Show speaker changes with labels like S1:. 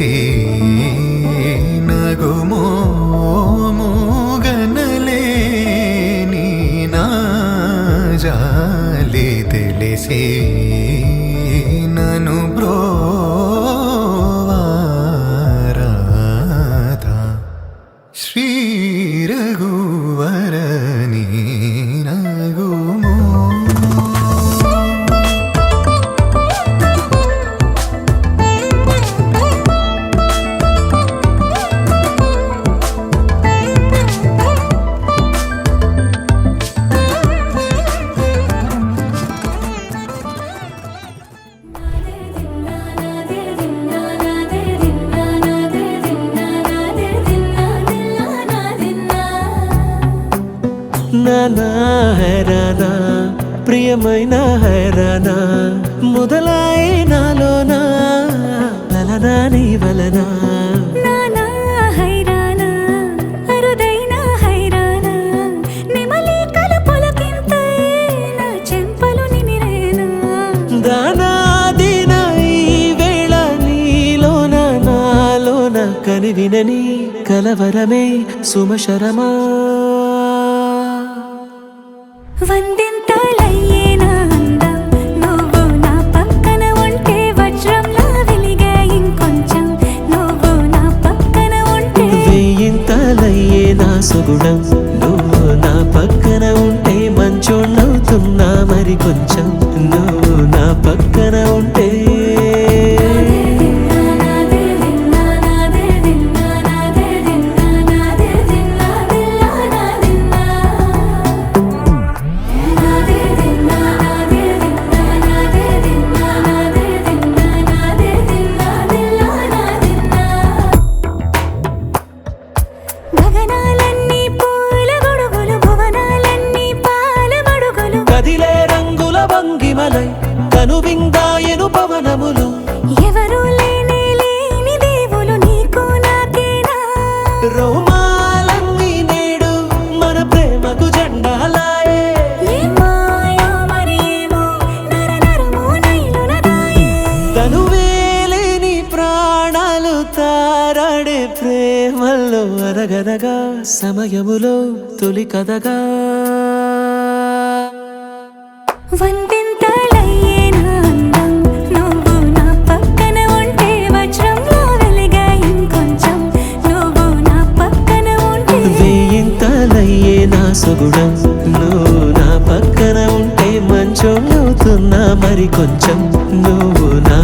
S1: తెలిసే నగుమోగనలేని నా జాలి తెలిసే నను బ్రోవారాధా శ్రీ రఘువరని నగుమో
S2: నానా హైరానా ప్రియమైన హైరానా మొదలాయి నాలోనా వలనా నీ వలనా
S3: నానా హైరానా అరుదైన హైరానా నిమలి కలుపులకింతై నా చెంపలు నిమిరేనా
S2: దానాదిన ఈ వేళ నీలోన నాలోన కనివినని కలవరమే సుమశరమా
S3: వందింతలయ్యేనా అందం నువ్వు నా పక్కన ఉంటే వజ్రంలా వెలిగే ఇంకొంచెం నువ్వు నా పక్కన ఉంటే
S2: వేయింతలయ్యే నా సుగుణం నువ్వు నా పక్కన ఉంటే మంచోళ్ళవుతున్నా మరి కొంచెం నువ్వు నా పక్కన ఉంటే
S3: గగనాలన్నీ పూల గొడుగులు భువనాలన్నీ పాల మడుగులు
S2: కదిలే రంగుల భంగిమలై కనువిందాయను పవనములు
S3: ఎవరు లేని దేవులు నీకు నాకేనా
S2: రోమాలన్నీ నేడు మన ప్రేమకు జెండాలాయే
S3: ఏ మాయో మరి ఏమో నరనరమో నైలున దాయే
S2: తనువేలేని ప్రాణాలు తారాడే ప్రేమల్లో అరగనగా సమయములో తొలి కథగా
S3: వందింతలయ్యేనా అందం నువ్వు నా పక్కన ఉంటే వజ్రంలా వెలిగే ఇంకొంచెం నువ్వు నా పక్కన ఉంటే
S2: వేయింతలయ్యే నా సుగుణం నువ్వు నా పక్కన ఉంటే మంచోళ్ళవుతున్నా మరి కొంచెం నువ్వు నా